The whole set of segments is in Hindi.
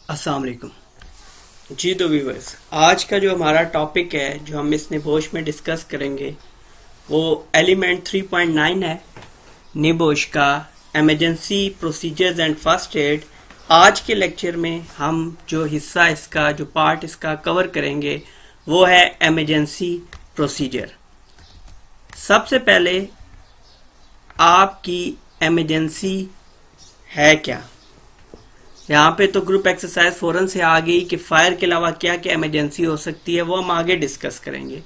अस्सलाम वालेकुम जी। तो व्यूवर्स, आज का जो हमारा टॉपिक है जो हम इस निबोश में डिस्कस करेंगे वो एलिमेंट 3.9 है निबोश का, emergency procedures and first aid. आज के लेक्चर में हम जो हिस्सा इसका, जो पार्ट इसका कवर करेंगे वो है एमरजेंसी प्रोसीजर। सबसे पहले आपकी एमरजेंसी है क्या। यहाँ पे तो ग्रुप एक्सरसाइज फौरन से आ गई कि फायर के अलावा क्या क्या इमरजेंसी हो सकती है, वो हम आगे डिस्कस करेंगे।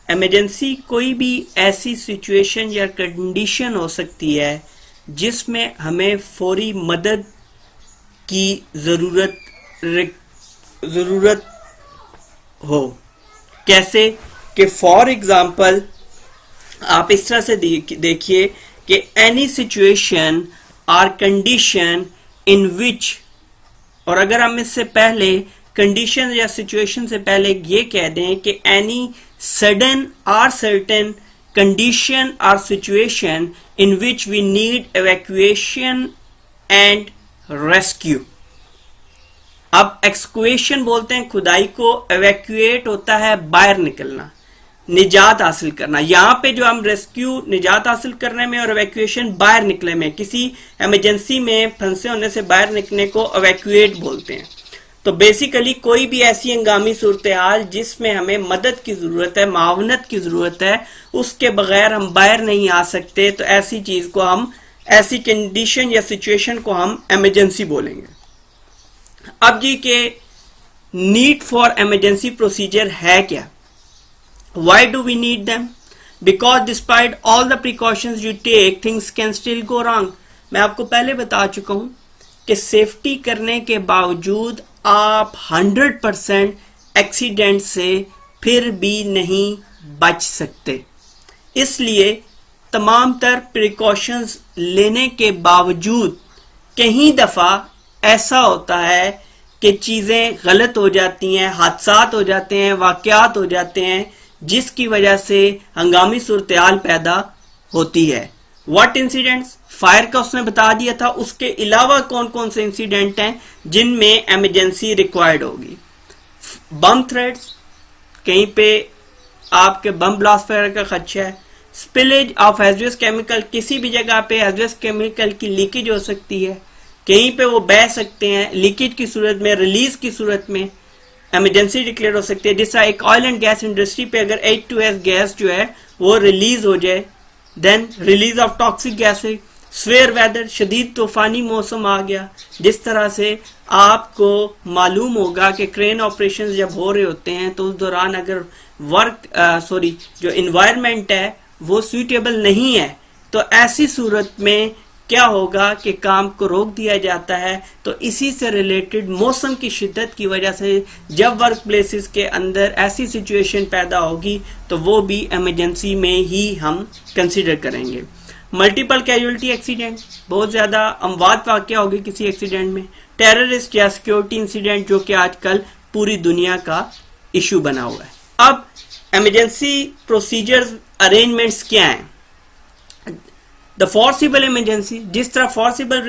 इमरजेंसी कोई भी ऐसी सिचुएशन या कंडीशन हो सकती है जिसमें हमें फौरी मदद की जरूरत हो। कैसे कि फॉर एग्जाम्पल आप इस तरह से देखिए कि एनी सिचुएशन और कंडीशन इन विच, और अगर हम इससे पहले कंडीशन या सिचुएशन से पहले ये कह दें कि एनी सडन और सर्टेन कंडीशन और situation in which we need evacuation and rescue. अब एक्सक्वेशन बोलते हैं खुदाई को, एवैक्यूएट होता है बाहर निकलना, निजात हासिल करना। यहाँ पे जो हम रेस्क्यू निजात हासिल करने में और एवैक्यूएशन बाहर निकलने में, किसी इमरजेंसी में फंसे होने से बाहर निकलने को एवैक्यूएट बोलते हैं। तो बेसिकली कोई भी ऐसी हंगामी सूरत हाल जिसमें हमें मदद की जरूरत है, मावनत की जरूरत है, उसके बगैर हम बाहर नहीं आ सकते, तो ऐसी चीज को हम, ऐसी कंडीशन या सिचुएशन को हम इमरजेंसी बोलेंगे। अब जी के नीड फॉर इमरजेंसी प्रोसीजर है क्या। Why do we need them? Because despite all the precautions you take, things can still go wrong. मैं आपको पहले बता चुका हूं कि सेफ्टी करने के बावजूद आप 100% एक्सीडेंट से फिर भी नहीं बच सकते। इसलिए तमाम तर प्रिकॉशंस लेने के बावजूद कहीं दफा ऐसा होता है कि चीजें गलत हो जाती हैं, हादसात हो जाते हैं, वाकयात हो जाते हैं, जिसकी वजह से हंगामी सूरत हाल पैदा होती है। व्हाट इंसिडेंट्स, फायर का उसने बता दिया था, उसके अलावा कौन कौन से इंसिडेंट हैं जिनमें इमरजेंसी रिक्वायर्ड होगी। बम थ्रेट्स, कहीं पे आपके बम ब्लास्ट वगैरह का खदशा है। स्पिलेज ऑफ हैजरस केमिकल, किसी भी जगह पे हैजरस केमिकल की लीकेज हो सकती है, कहीं पे वो बह सकते हैं, लीकेज की सूरत में, रिलीज की सूरत में इमरजेंसी डिक्लेयर हो सकती है। जैसा एक ऑयल एंड गैस इंडस्ट्री पे अगर H2S गैस जो है वो रिलीज हो जाए, then release of toxic gases. Severe weather, शदीद तूफानी मौसम आ गया, जिस तरह से आपको मालूम होगा कि क्रेन ऑपरेशंस जब हो रहे होते हैं तो उस दौरान अगर जो इन्वायरमेंट है वो सूटेबल नहीं है, तो ऐसी सूरत में क्या होगा कि काम को रोक दिया जाता है। तो इसी से रिलेटेड मौसम की शिद्दत की वजह से जब वर्क प्लेसेस के अंदर ऐसी सिचुएशन पैदा होगी तो वो भी इमरजेंसी में ही हम कंसीडर करेंगे। मल्टीपल कैजुअलिटी एक्सीडेंट, बहुत ज्यादा अमवात वाकया होगी किसी एक्सीडेंट में। टेररिस्ट या सिक्योरिटी इंसिडेंट, जो कि आजकल पूरी दुनिया का इशू बना हुआ है। अब इमरजेंसी प्रोसीजर्स अरेंजमेंट्स क्या हैं। द फोर्सिबल इमरजेंसी, जिस तरह फोर्सिबल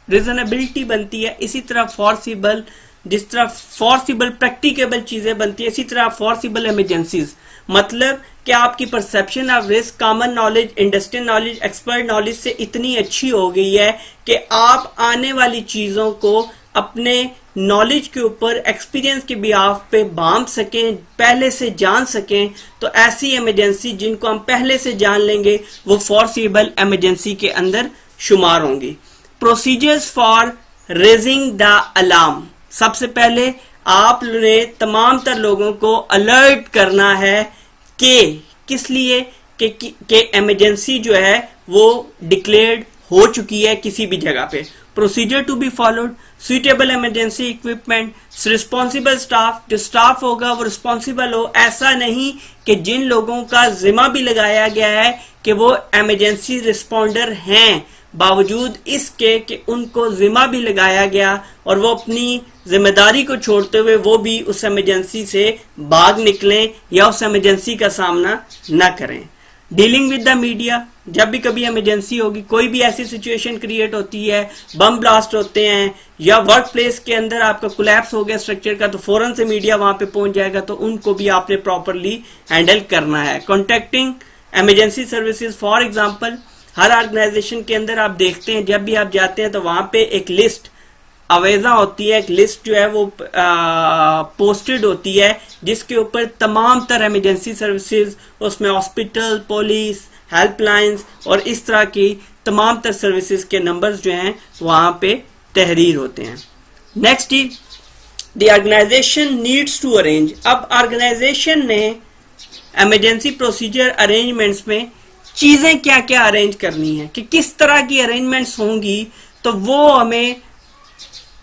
रीजनेबिलिटी बनती है, इसी तरह फोर्सिबल, जिस तरह फोर्सिबल प्रैक्टिकेबल चीजें बनती है, इसी तरह फोर्सिबल इमरजेंसीज। मतलब कि आपकी perception of risk, common knowledge, industrial knowledge, expert knowledge से इतनी अच्छी हो गई है कि आप आने वाली चीजों को अपने नॉलेज के ऊपर, एक्सपीरियंस के बिहाफ पे बांध सकें, पहले से जान सकें। तो ऐसी इमरजेंसी जिनको हम पहले से जान लेंगे वो फोर्सिबल इमरजेंसी के अंदर शुमार होंगी। Procedures for raising the alarm, सबसे पहले आपने तमाम तर लोगों को अलर्ट करना है कि किस लिए कि इमरजेंसी जो है वो डिक्लेयर्ड हो चुकी है किसी भी जगह पे। Procedure to be followed, suitable emergency equipment, responsible staff, जो स्टाफ होगा वो रिस्पॉन्सिबल हो। ऐसा नहीं कि जिन लोगों का जिम्मा भी लगाया गया है कि वो इमरजेंसी रिस्पॉन्डर हैं, बावजूद इसके कि उनको जिम्मा भी लगाया गया और वो अपनी जिम्मेदारी को छोड़ते हुए वो भी उस इमरजेंसी से भाग निकलें या उस इमरजेंसी का सामना न करें। डीलिंग विद द मीडिया, जब भी कभी इमरजेंसी होगी, कोई भी ऐसी सिचुएशन क्रिएट होती है, बम ब्लास्ट होते हैं या वर्क प्लेस के अंदर आपका कोलैप्स हो गया स्ट्रक्चर का, तो फौरन से मीडिया वहां पे पहुंच जाएगा, तो उनको भी आपने प्रॉपरली हैंडल करना है। Contacting emergency services, for example हर ऑर्गेनाइजेशन के अंदर आप देखते हैं जब भी आप जाते हैं तो वहां पे एक लिस्ट अवेजा होती है, एक लिस्ट जो है वो पोस्टेड होती है जिसके ऊपर तमाम तरह इमरजेंसी सर्विसेज, उसमें हॉस्पिटल, पुलिस, हेल्पलाइंस और इस तरह की तमाम तरह सर्विसेज के नंबर्स जो हैं वहां पे तहरीर होते हैं। Next is the organisation needs to arrange. अब ऑर्गेनाइजेशन ने इमरजेंसी प्रोसीजर अरेंजमेंट्स में चीजें क्या क्या अरेंज करनी है, कि किस तरह की अरेंजमेंट्स होंगी, तो वो हमें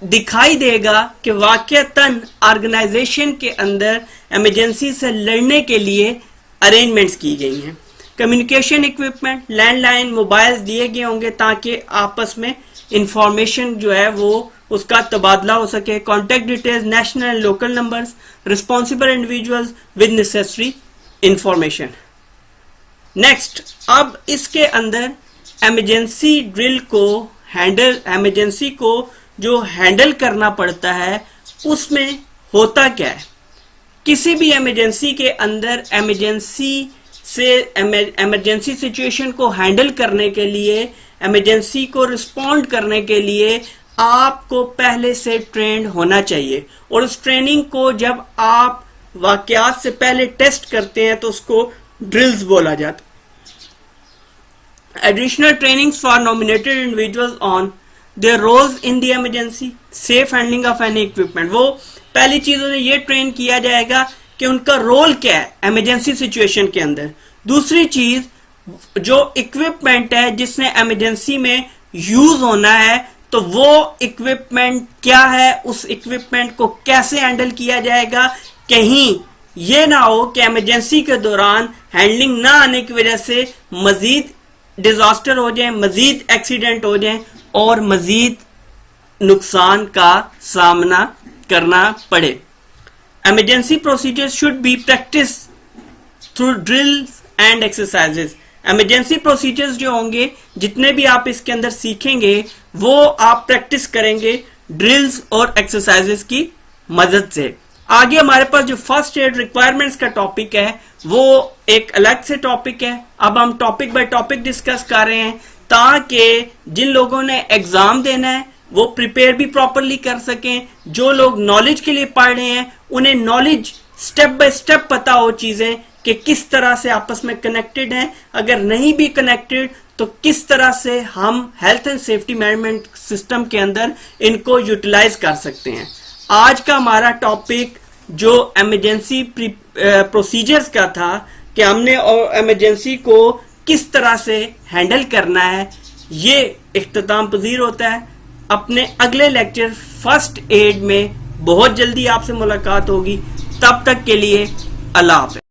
दिखाई देगा कि वाकईतन ऑर्गेनाइजेशन के अंदर इमरजेंसी से लड़ने के लिए अरेंजमेंट्स की गई हैं। कम्युनिकेशन इक्विपमेंट, लैंडलाइन, मोबाइल्स दिए गए होंगे ताकि आपस में इंफॉर्मेशन जो है वो उसका तबादला हो सके। Contact details, national and local numbers, responsible individuals with necessary information. Next, अब इसके अंदर इमरजेंसी ड्रिल को इमरजेंसी को जो हैंडल करना पड़ता है उसमें होता क्या है। किसी भी इमरजेंसी के अंदर इमरजेंसी सिचुएशन को हैंडल करने के लिए, इमरजेंसी को रिस्पॉन्ड करने के लिए आपको पहले से ट्रेंड होना चाहिए, और उस ट्रेनिंग को जब आप वाकयात से पहले टेस्ट करते हैं तो उसको ड्रिल्स बोला जाता है। Additional trainings for nominated individuals on their roles in the emergency, safe handling of any equipment. वो पहली चीज उन्हें ये ट्रेन किया जाएगा कि उनका रोल क्या है इमरजेंसी सिचुएशन के अंदर। दूसरी चीज, जो इक्विपमेंट है जिसने इमरजेंसी में यूज होना है, तो वो इक्विपमेंट क्या है, उस इक्विपमेंट को कैसे हैंडल किया जाएगा। कहीं ये ना हो कि इमरजेंसी के दौरान हैंडलिंग ना आने की वजह से मजीद डिजास्टर हो जाए, मजीद एक्सीडेंट हो जाए और मजीद नुकसान का सामना करना पड़े। Emergency procedures should be practice through drills and exercises. Emergency procedures जो होंगे, जितने भी आप इसके अंदर सीखेंगे, वो आप प्रैक्टिस करेंगे ड्रिल्स और एक्सरसाइजेस की मदद से। आगे हमारे पास जो फर्स्ट एड रिक्वायरमेंट्स का टॉपिक है वो एक अलग से टॉपिक है। अब हम टॉपिक बाय टॉपिक डिस्कस कर रहे हैं ताकि जिन लोगों ने एग्जाम देना है वो प्रिपेयर भी प्रॉपरली कर सकें। जो लोग नॉलेज के लिए पढ़ रहे हैं उन्हें नॉलेज स्टेप बाय स्टेप पता हो चीजें कि किस तरह से आपस में कनेक्टेड हैं। अगर नहीं भी कनेक्टेड तो किस तरह से हम health and safety management system के अंदर इनको यूटिलाइज कर सकते हैं। आज का हमारा टॉपिक जो इमरजेंसी प्रोसीजर्स का था कि हमने और इमरजेंसी को किस तरह से हैंडल करना है, ये इख्तिताम पजीर होता है। अपने अगले लेक्चर फर्स्ट एड में बहुत जल्दी आपसे मुलाकात होगी। तब तक के लिए अल्लाह हाफ़िज़।